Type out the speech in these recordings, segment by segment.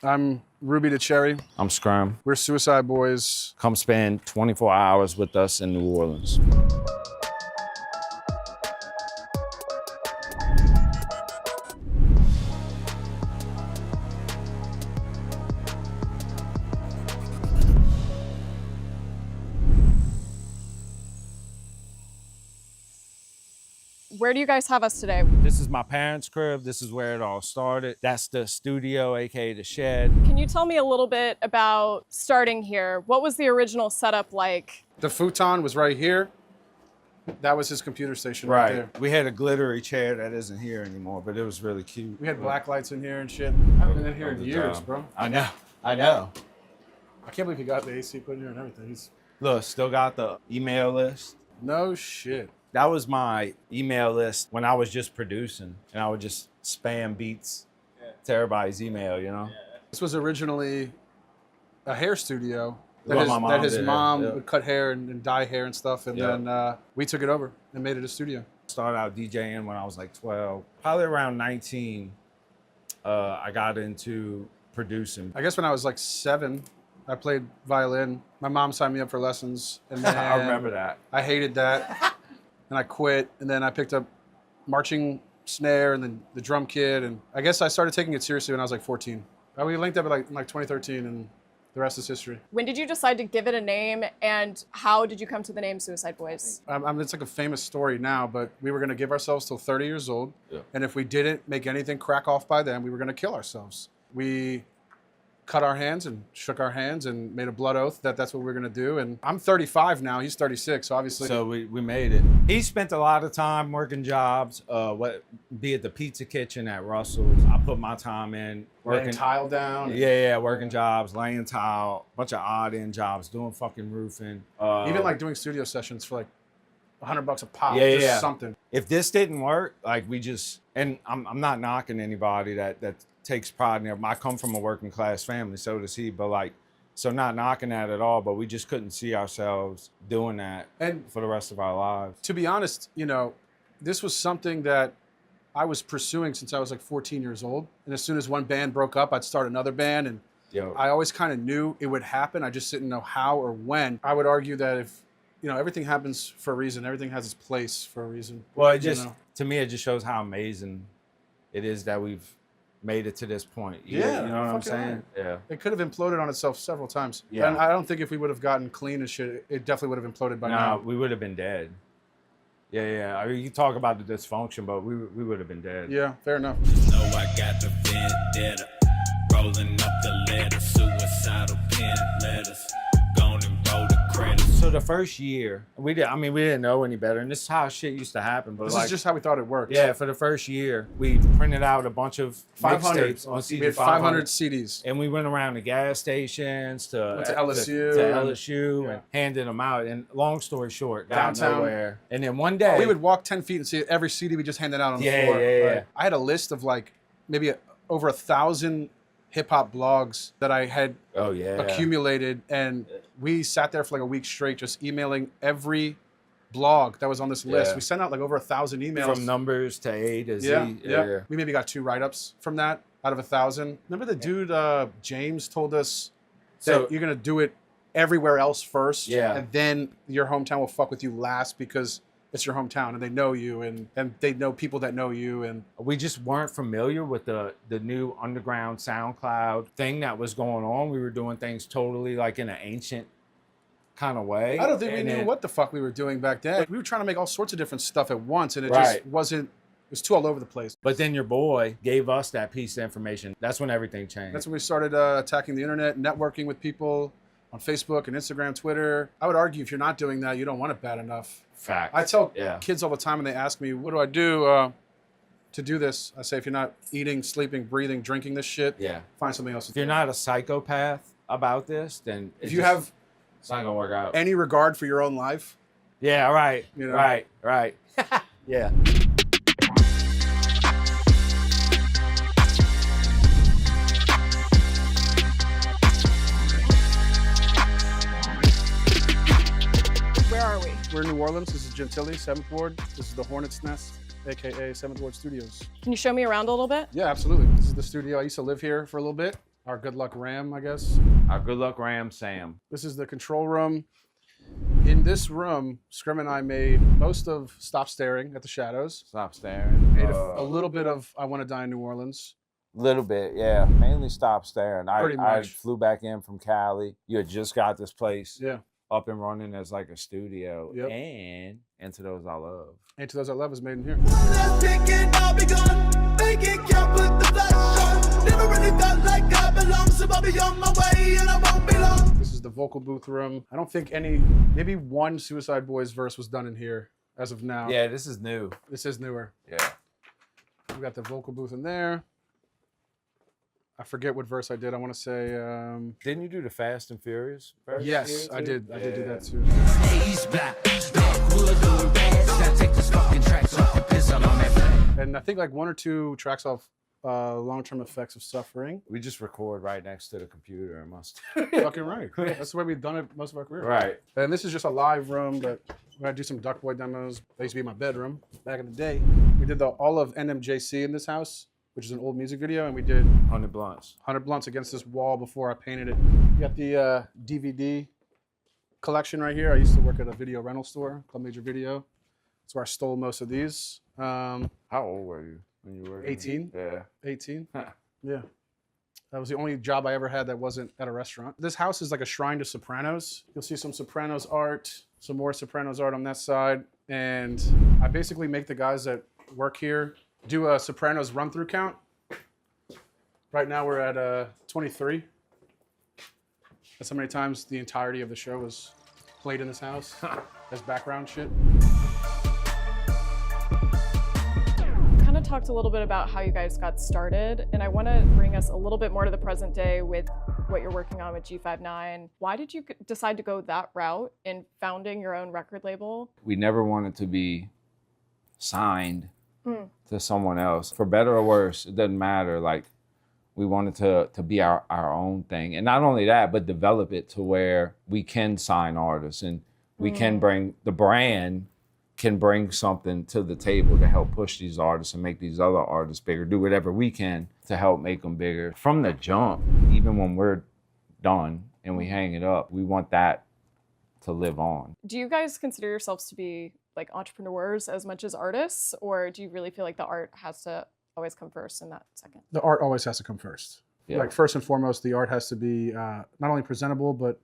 I'm Ruby the Cherry. I'm Scrum. We're Suicide Boys. Come spend 24 hours with us in New Orleans. Where do you guys have us today? This is my parents' crib. This is where it all started. That's the studio, aka the shed. Can you tell me a little bit about starting here? What was the original setup like? The futon was right here. That was his computer station right there. We had a glittery chair that isn't here anymore, but it was really cute. We had black lights in here and shit. I haven't been in here in years, bro. I know. I know. I can't believe he got the AC put in here and everything. Look, still got the email list. No shit. That was my email list when I was just producing, and I would just spam beats to everybody's email, you know? This was originally a hair studio That his mom would cut hair and dye hair and stuff, and then we took it over and made it a studio. Started out DJing when I was like 12. Probably around 19, I got into producing. I guess when I was like 7, I played violin. My mom signed me up for lessons, and then I remember that. I hated that. And I quit, and then I picked up marching snare and then the drum kit, and I guess I started taking it seriously when I was like 14. We linked up in like 2013, and the rest is history. When did you decide to give it a name, and how did you come to the name Suicide Boys? It's like a famous story now, but we were gonna give ourselves till 30 years old, and if we didn't make anything crack off by then, we were gonna kill ourselves. We cut our hands and shook our hands and made a blood oath that that's what we were gonna do. And I'm 35 now, he's 36, so obviously. So we made it. He spent a lot of time working jobs, be it the pizza kitchen at Russell's. I put my time in. Working tile down. Yeah, working jobs, laying tile, bunch of odd end jobs, doing fucking roofing. Even like doing studio sessions for like $100 a pop, just something. If this didn't work, like and I'm not knocking anybody that takes pride in it. I come from a working class family, so does he, but so not knocking that at all, but we just couldn't see ourselves doing that for the rest of our lives. To be honest, this was something that I was pursuing since I was like 14 years old. And as soon as one band broke up, I'd start another band, and I always kind of knew it would happen. I just didn't know how or when. I would argue that if, everything happens for a reason, everything has its place for a reason. Well, to me, it just shows how amazing it is that we've made it to this point. You know what I'm saying? Right. Yeah. It could have imploded on itself several times. Yeah. And I don't think if we would have gotten clean and shit, it definitely would have imploded by now. We would have been dead. Yeah. I mean, you talk about the dysfunction, but we would have been dead. Yeah, fair enough. I got the vendetta, rolling up the letter, suicidal pen letters, gone and roll the credits. So the first year, we didn't know any better, and this is how shit used to happen. But this is just how we thought it worked. Yeah, for the first year, we printed out a bunch of 500 mixtapes on CD. We had 500 CDs. And we went around to gas stations, went to LSU, to LSU and handed them out. And long story short, downtown, nowhere. And then one day, we would walk 10 feet and see every CD we just handed out on the floor. Yeah. I had a list of maybe over 1,000 hip hop blogs that I had accumulated, and we sat there for like a week straight just emailing every blog that was on this list. We sent out like over 1,000 emails. From numbers to A to Z. Yeah. We maybe got 2 write-ups from that out of 1,000. Remember the dude, James, told us that you're gonna do it everywhere else first, and then your hometown will fuck with you last because it's your hometown and they know you and they know people that know you. And we just weren't familiar with the new underground SoundCloud thing that was going on. We were doing things totally like in an ancient kind of way. I don't think we knew what the fuck we were doing back then. We were trying to make all sorts of different stuff at once, and it just wasn't, it was too all over the place. But then your boy gave us that piece of information. That's when everything changed. That's when we started attacking the internet, networking with people on Facebook and Instagram, Twitter. I would argue if you're not doing that, you don't want it bad enough. Fact. I tell kids all the time when they ask me, what do I do to do this? I say, if you're not eating, sleeping, breathing, drinking this shit, find something else to do. If you're not a psychopath about this, then if you have it's not gonna work out. Any regard for your own life. Yeah, right. Right. Yeah. Where are we? We're in New Orleans. This is Gentilly, 7th Ward. This is the Hornet's Nest, AKA 7th Ward Studios. Can you show me around a little bit? Yeah, absolutely. This is the studio. I used to live here for a little bit. our good luck Ram, I guess. Our good luck Ram Sam. This is the control room. In this room, Scrim and I made most of Stop Staring at the Shadows. Stop Staring. Made a little bit of I Want to Die in New Orleans. Little bit, yeah. Mainly Stop Staring. Pretty I much. flew back in from Cali. You had just got this place Yeah. up and running as like a studio. Yep. And Into Those I Love. And To Those I Love is made in here. Let's pick it, I'll be gone. Make it count, put the flash on. Never really felt like I belong, so I'll be on my way and I won't be long. This is the vocal booth room. I don't think maybe one Suicide Boys verse was done in here as of now. Yeah, this is new. This is newer. Yeah. We got the vocal booth in there. I forget what verse I did. I want to say. Didn't you do the Fast and Furious verse? Yes, here, I too? did. I did do that too. He's black, wood or red. Now take this fucking tracks off and piss all on that flag. And I think like 1 or 2 tracks off Long-Term Effects of Suffering. We just record right next to the computer and must. Fucking right. That's the way we've done it most of our career. Right. And this is just a live room, but we're gonna do some Duck Boy demos. That used to be my bedroom back in the day. We did all of NMJC in this house, which is an old music video, and we did 100 blunts. 100 blunts against this wall before I painted it. You got the DVD collection right here. I used to work at a video rental store, Club Major Video. That's where I stole most of these. How old were you when you were? 18. Yeah. 18. Huh. Yeah. That was the only job I ever had that wasn't at a restaurant. This house is like a shrine to Sopranos. You'll see some Sopranos art, some more Sopranos art on that side. And I basically make the guys that work here do a Sopranos run-through count. Right now we're at 23. That's how many times the entirety of the show was played in this house as background shit. Kind of talked a little bit about how you guys got started, and I want to bring us a little bit more to the present day with what you're working on with G59. Why did you decide to go that route in founding your own record label? We never wanted to be signed to someone else. For better or worse, it doesn't matter. Like, we wanted to be our own thing. And not only that, but develop it to where we can sign artists and we can bring, the brand can bring something to the table to help push these artists and make these other artists bigger, do whatever we can to help make them bigger. From the jump, even when we're done and we hang it up, we want that to live on. Do you guys consider yourselves to be like entrepreneurs as much as artists, or do you really feel like the art has to always come first and that second? The art always has to come first. Yeah. Like first and foremost, the art has to be not only presentable, but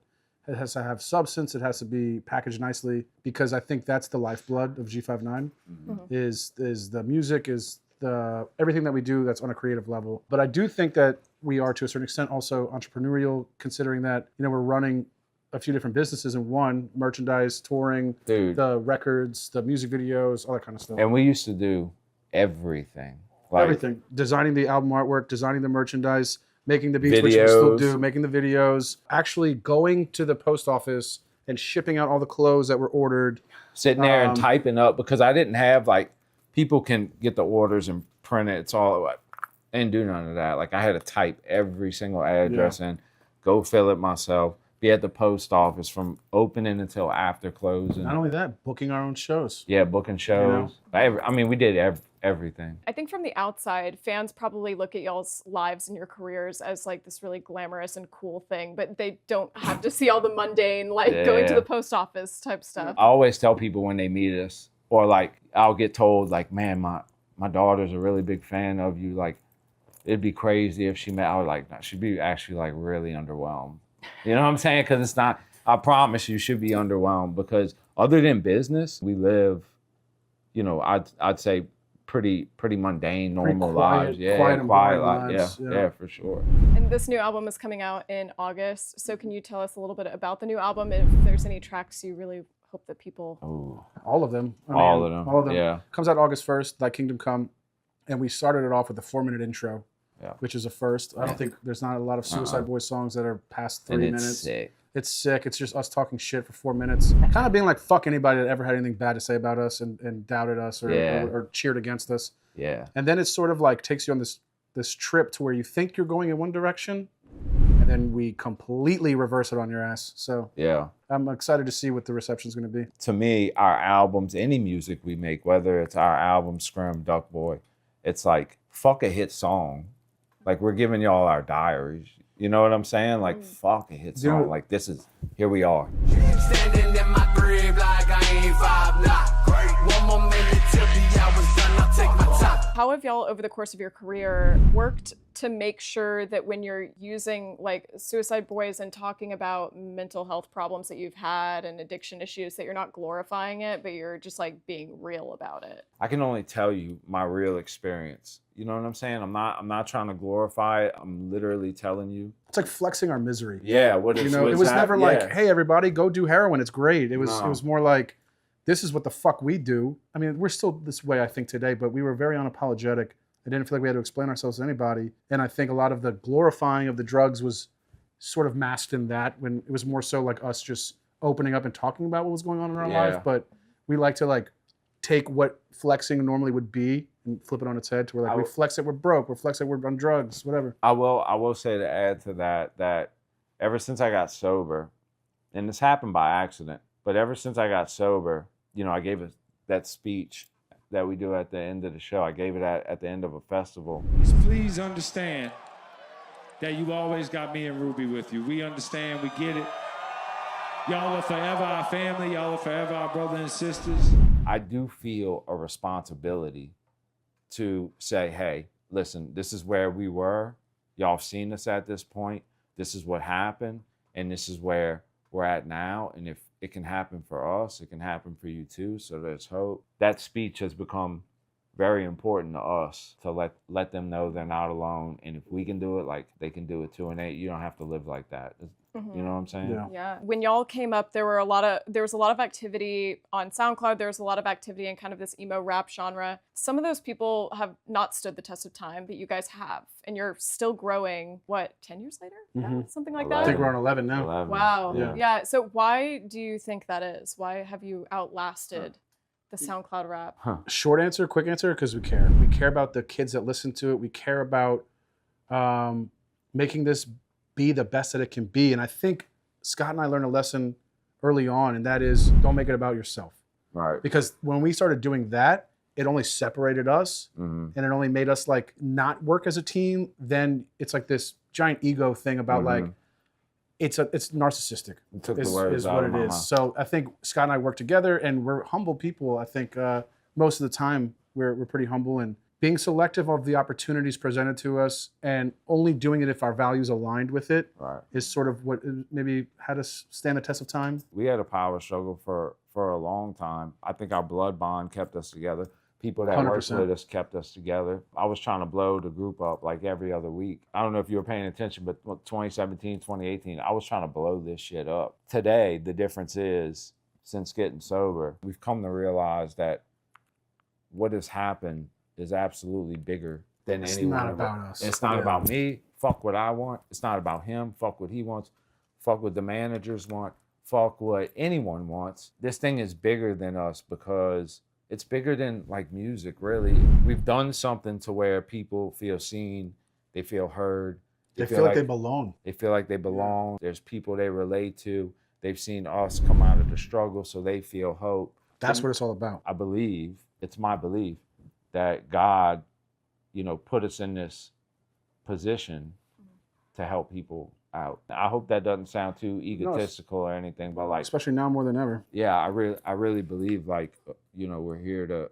it has to have substance. It has to be packaged nicely, because I think that's the lifeblood of G59. Is the music, is the everything that we do that's on a creative level. But I do think that we are to a certain extent also entrepreneurial, considering that we're running a few different businesses in one: merchandise, touring, Dude. the records, the music videos, all that kind of stuff. And we used to do everything. Like, Everything. Designing the album artwork, designing the merchandise, making the beats, which we still Videos. do, making the videos, actually going to the post office and shipping out all the clothes that were ordered. sitting there and typing up, because I didn't have, like, people can get the orders and print it. It's all, I didn't do none of that. Like, I had to type every single address and go fill it myself. Be at the post office from opening until after closing. Not only that, booking our own shows. Yeah, booking shows. I mean, we did everything. I think from the outside, fans probably look at y'all's lives and your careers as like this really glamorous and cool thing, but they don't have to see all the mundane, like going to Yeah. the post office type stuff. I always tell people when they meet us, or like I'll get told, like, man, my daughter's a really big fan of you. Like, it'd be crazy if she met. I was like, no, she'd be actually like really underwhelmed. You know what I'm saying? Because it's not, I promise you should be underwhelmed, because other than business, we live, I'd say pretty mundane, normal quiet- lives. Yeah, quiet and quiet boring lives. lives, Yeah, for sure. And this new album is coming out in August. So can you tell us a little bit about the new album, and if there's any tracks you really hope that people... Ooh. All of them. All of them, All of them. yeah. Comes out August 1st, Thy Kingdom Come. And we started it off with a 4-minute intro, Yeah. which is a first. I don't think there's not a lot of Suicide Boys songs that are past 3 And it's minutes. sick. It's sick. It's just us talking shit for 4 minutes. Kind of being like, fuck anybody that ever had anything bad to say about us and doubted us or cheered against us. Yeah. And then it sort of like takes you on this trip to where you think you're going in one direction, and then we completely reverse it on your ass. So Yeah. I'm excited to see what the reception's going to be. To me, our albums, any music we make, whether it's our album, Scrim, Duck Boy, it's like, fuck a hit song. Like we're giving y'all our diaries. You know what I'm saying? Like fuck, it hits on. Like this is, here we are. Standing in my crib like I ain't 5'9". 1 more minute till the hour's done, I'll take my time. How have y'all, over the course of your career, worked to make sure that when you're using like Suicide Boys and talking about mental health problems that you've had and addiction issues, that you're not glorifying it, but you're just like being real about it? I can only tell you my real experience. You know what I'm saying? I'm not trying to glorify it. I'm literally telling you. It's like flexing our misery. Yeah, what is, You know, it was never like, hey, everybody, go do heroin. It's great. It was more like, this is what the fuck we do. I mean, we're still this way, I think, today, but we were very unapologetic. I didn't feel like we had to explain ourselves to anybody. And I think a lot of the glorifying of the drugs was sort of masked in that, when it was more so like us just opening up and talking about what was going on in our life. But we like to like take what flexing normally would be and flip it on its head to where like we flex it, we're broke, we flex it, we're on drugs, whatever. I will say, to add to that ever since I got sober, and this happened by accident, but ever since I got sober, you know, I gave that speech that we do at the end of the show. I gave it at the end of a festival. Please understand that you always got me and Ruby with you. We understand, we get it. Y'all are forever our family. Y'all are forever our brothers and sisters. I do feel a responsibility to say, hey, listen, this is where we were. Y'all have seen us at this point. This is what happened, and this is where we're at now. And if it can happen for us, it can happen for you too, so there's hope. That speech has become very important to us, to let them know they're not alone. And if we can do it, like they can do it too. And you don't have to live like that. You know what I'm saying? Yeah. When y'all came up, there was a lot of activity on SoundCloud. There was a lot of activity in kind of this emo rap genre. Some of those people have not stood the test of time, but you guys have, and you're still growing. What, 10 years later? Yeah, something like 11. that. I think we're on 11 now. 11. Wow. Yeah. So why do you think that is? Why have you outlasted the SoundCloud rap? Short answer, quick answer, because we care. We care about the kids that listen to it. We care about making this be the best that it can be. And I think Scott and I learned a lesson early on, and that is, don't make it about yourself. Right. Because when we started doing that, it only separated us, and it only made us like not work as a team. Then it's like this giant ego thing about like, it's narcissistic. It took is the words out what of it my is. mouth. So I think Scott and I work together, and we're humble people. I think most of the time we're pretty humble, and being selective of the opportunities presented to us and only doing it if our values aligned with it is sort of what maybe had us stand the test of time. We had a power struggle for a long time. I think our blood bond kept us together. People that 100%. worked with us kept us together. I was trying to blow the group up like every other week. I don't know if you were paying attention, but 2017, 2018, I was trying to blow this shit up. Today, the difference is, since getting sober, we've come to realize that what has happened is absolutely bigger than anyone. It's not about us. It's not about me. Fuck what I want. It's not about him. Fuck what he wants. Fuck what the managers want. Fuck what anyone wants. This thing is bigger than us because it's bigger than like music, really. We've done something to where people feel seen, they feel heard. They feel like they belong. They feel like they belong. There's people they relate to. They've seen us come out of the struggle, so they feel hope. That's what it's all about. I believe, it's my belief, that God, you know, put us in this position to help people out. I hope that doesn't sound too egotistical or anything, but like, especially now more than ever. Yeah, I really believe, like, you know, we're here to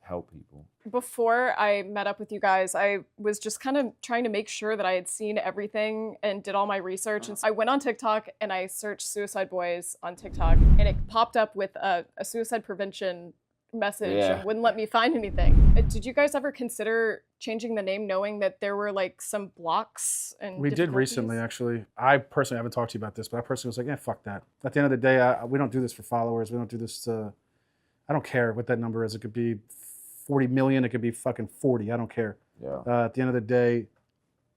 help people. Before I met up with you guys, I was just kind of trying to make sure that I had seen everything and did all my research. And so I went on TikTok and I searched Suicide Boys on TikTok, and it popped up with a suicide prevention message and wouldn't let me find anything. Did you guys ever consider changing the name, knowing that there were like some blocks and we did recently, actually. I personally haven't talked to you about this, but I personally was like, yeah, fuck that. At the end of the day, we don't do this for followers. We don't do this to, I don't care what that number is. It could be 40 million. It could be fucking 40. I don't care. Yeah. At the end of the day,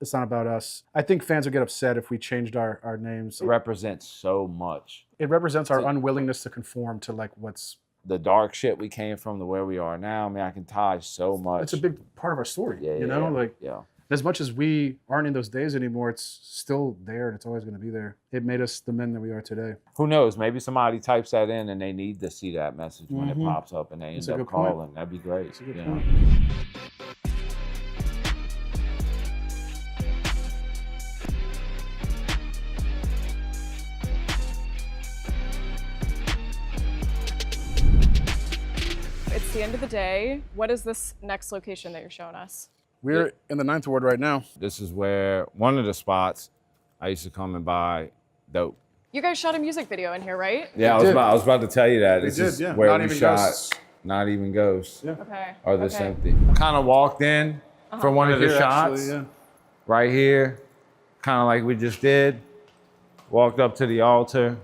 it's not about us. I think fans would get upset if we changed our names. It represents so much. It represents our unwillingness to conform to like what's the dark shit we came from to where we are now. I mean, I can tie so much. It's a big part of our story, you know? Like, as much as we aren't in those days anymore, it's still there and it's always going to be there. It made us the men that we are today. Who knows? Maybe somebody types that in and they need to see that message when it pops up and they end up calling. That'd be great. That's a good you point. know? the end of the day, what is this next location that you're showing us? We're in the 9th Ward right now. This is where one of the spots I used to come and buy dope. You guys shot a music video in here, right? Yeah, I was about to tell you that. This is where Not we even shot Ghosts. Not Even Ghosts. Yeah. Okay. Or This okay. Empty. Kind of walked in for one of the Here, shots. actually, yeah. Right here, kind of like we just did. Walked up to the altar,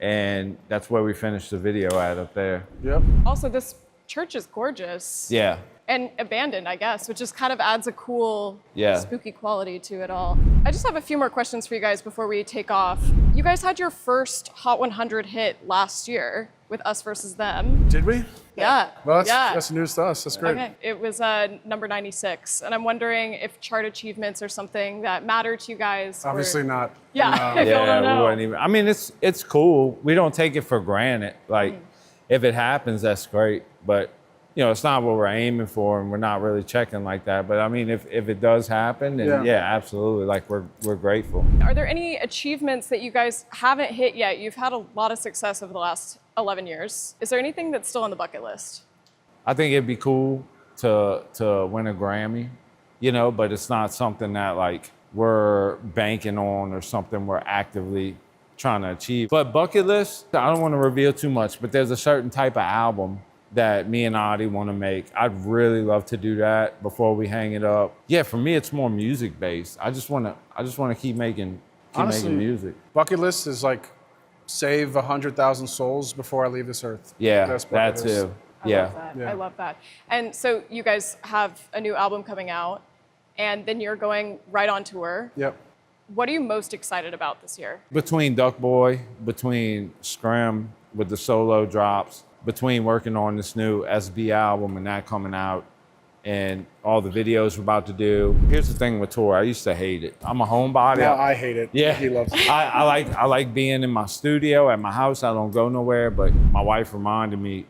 and that's where we finished the video at up there. Yep. Also, this church is gorgeous. Yeah. And abandoned, I guess, which just kind of adds a cool, Yeah. spooky quality to it all. I just have a few more questions for you guys before we take off. You guys had your first Hot 100 hit last year with Us Versus Them. Did we? Yeah. Well, yeah. that's news to us. That's great. Okay, it was number 96, and I'm wondering if chart achievements are something that matter to you guys. or- Obviously not. Yeah. No. If y'all don't we know. wouldn't even. I mean, it's cool. We don't take it for granted. Like, if it happens, that's great. But you know, it's not what we're aiming for, and we're not really checking like that. But I mean, if it does happen, then yeah, absolutely. Like, we're grateful. Are there any achievements that you guys haven't hit yet? You've had a lot of success over the last 11 years. Is there anything that's still on the bucket list? I think it'd be cool to win a Grammy, you know, but it's not something that like we're banking on or something we're actively trying to achieve. But bucket list, I don't want to reveal too much, but there's a certain type of album that me and Adi want to make. I'd really love to do that before we hang it up. Yeah, for me, it's more music based. I just want to keep making music. Bucket list is like save 100,000 souls before I leave this earth. Yeah, That's that bucket list. too. Yeah. Love that. Yeah. I love that. And so you guys have a new album coming out, and then you're going right on tour. Yep. What are you most excited about this year? Between Duck Boy, between Scrim with the solo drops, between working on this new SB album and that coming out, and all the videos we're about to do. Here's the thing with tour, I used to hate it. I'm a homebody. No, I hate it. Yeah, He loves it. I like being in my studio at my house. I don't go nowhere. But my wife reminded me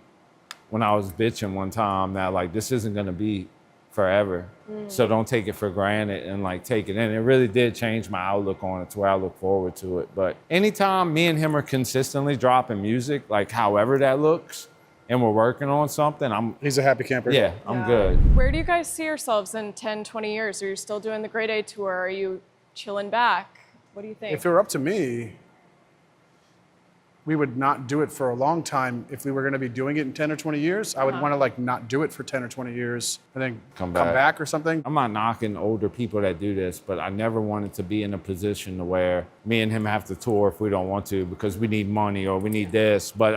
when I was bitching one time that like this isn't gonna be forever. So don't take it for granted and like take it in. It really did change my outlook on it to where I look forward to it. But anytime me and him are consistently dropping music, like however that looks, and we're working on something, He's a happy camper. I'm good. Where do you guys see yourselves in 10, 20 years? Are you still doing the Grade A tour? Are you chilling back? What do you think? If it were up to me, we would not do it for a long time. If we were going to be doing it in 10 or 20 years, I would want to like not do it for 10 or 20 years and then come back or something. I'm not knocking older people that do this, but I never wanted to be in a position to where me and him have to tour if we don't want to because we need money or we need this. But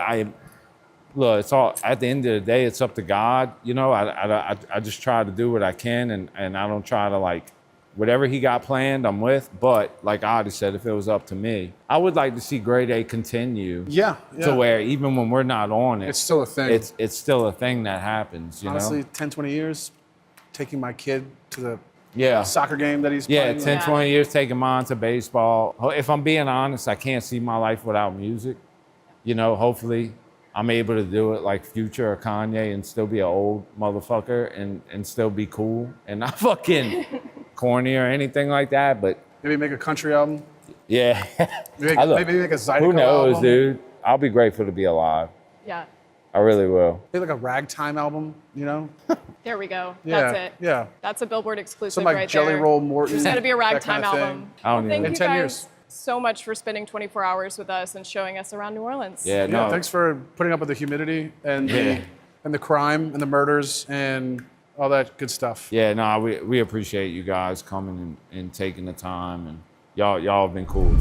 look, it's all, at the end of the day, it's up to God. You know, I just try to do what I can and I don't try to like, whatever he got planned, I'm with. But like Adi said, if it was up to me, I would like to see Grade A continue. Yeah. To where even when we're not on it, It's still a thing. it's still a thing that happens, you Honestly, know? 10, 20 years, taking my kid to the soccer game that he's Yeah, playing. 10, 20 years taking mine to baseball. If I'm being honest, I can't see my life without music. You know, hopefully I'm able to do it like Future or Kanye and still be an old motherfucker and still be cool and not fucking corny or anything like that. But Maybe make a country album. yeah, Maybe make a Zydeco who knows, album. dude? I'll be grateful to be alive. Yeah, I really will. Maybe like a ragtime album, you know? there we go. Yeah, That's it. yeah. That's a Billboard exclusive Some like right Jelly there. Roll Morton. There's gonna be a that ragtime kind of thing. album. I don't Thank even- you In 10 guys years. so much for spending 24 hours with us and showing us around New Orleans. Yeah, Yeah, no. thanks for putting up with the humidity and Yeah. and the crime and the murders and all that good stuff. Yeah, no, we appreciate you guys coming and taking the time, and y'all have been cool.